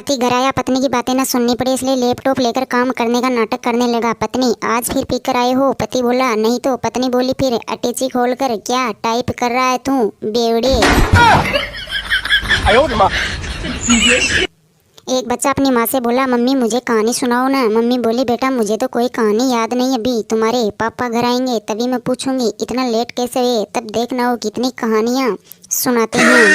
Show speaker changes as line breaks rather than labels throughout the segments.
पति घर आया, पत्नी की बातें न सुननी पड़ी इसलिए लैपटॉप लेकर काम करने का नाटक करने लगा। पत्नी, आज फिर पी कर आए हो? पति बोला, नहीं तो। पत्नी बोली, फिर अटैची खोल कर क्या टाइप कर रहा है तू बेवड़े। एक बच्चा अपनी माँ से बोला, मम्मी मुझे कहानी सुनाओ ना। मम्मी बोली, बेटा मुझे तो कोई कहानी याद नहीं, अभी तुम्हारे पापा घर आएंगे तभी मैं पूछूंगी। इतना लेट कैसे हुए? तब देखना हो कितनी कहानियाँ सुनाते हैं।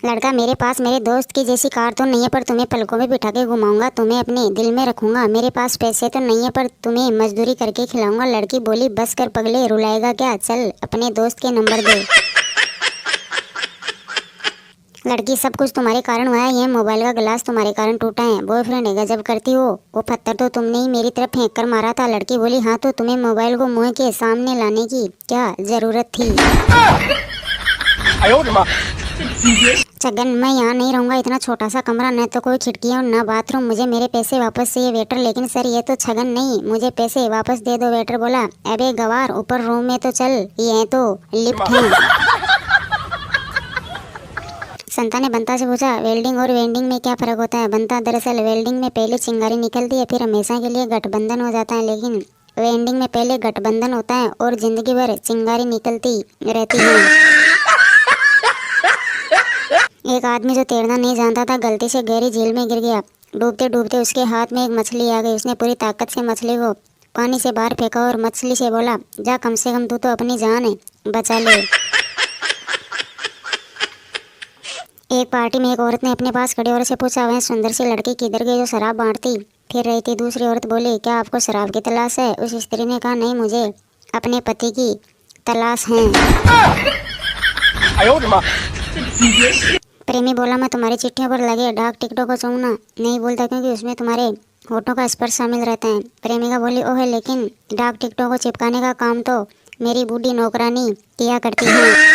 लड़का, मेरे पास मेरे दोस्त की जैसी कार तो नहीं है, पर तुम्हें पलकों में बिठा के घुमाऊंगा, तुम्हें अपने दिल में रखूंगा। मेरे पास पैसे तो नहीं है, पर तुम्हें मजदूरी करके खिलाऊंगा। लड़की बोली, बस कर पगले, रुलाएगा क्या? चल अपने दोस्त के नंबर दे। लड़की, सब कुछ तुम्हारे कारण हुआ है, ये मोबाइल का गिलास तुम्हारे कारण टूटा है। बॉयफ्रेंड, गजब करती हो, वो पत्थर तो तुमने ही मेरी तरफ फेंक कर मारा था। लड़की बोली, हाँ तो तुम्हें मोबाइल को मुंह के सामने लाने की क्या जरूरत थी? छगन, मैं यहाँ नहीं रहूंगा, इतना छोटा सा कमरा, न तो कोई खिड़की और न बाथरूम। मुझे मेरे पैसे वापस चाहिए। वेटर, लेकिन सर ये तो छगन नहीं, मुझे पैसे वापस दे दो। वेटर बोला, अबे गवार, ऊपर रूम में तो चल, ये तो लिफ्ट है। संता ने बंता से पूछा, वेल्डिंग और वेंडिंग में क्या फर्क होता है? बंता, दरअसल वेल्डिंग में पहले चिंगारी निकलती है, फिर हमेशा के लिए गठबंधन हो जाता है, लेकिन वेंडिंग में पहले गठबंधन होता है और जिंदगी भर चिंगारी निकलती रहती है। एक आदमी जो तैरना नहीं जानता था, गलती से गहरी झील में गिर गया। डूबते डूबते उसके हाथ में एक मछली आ गई। उसने पूरी ताकत से मछली को पानी से बाहर फेंका और मछली से बोला, जा कम से कम तू तो अपनी जान बचा ले। एक पार्टी में एक औरत ने अपने पास खड़ी औरत से पूछा, वह सुंदर सी लड़की किधर गई जो शराब बांटती फिर रही थी? दूसरी औरत बोली, क्या आपको शराब की तलाश है? उस स्त्री ने कहा, नहीं, मुझे अपने पति की तलाश है। प्रेमी बोला, मैं तुम्हारी चिट्ठियों पर लगे डाक टिकटों को छूना नहीं बोलता, क्योंकि उसमें तुम्हारे होठों का स्पर्श शामिल रहता है। प्रेमिका बोली, ओह, लेकिन डाक टिकटों को चिपकाने का काम तो मेरी बूढ़ी नौकरानी किया करती है।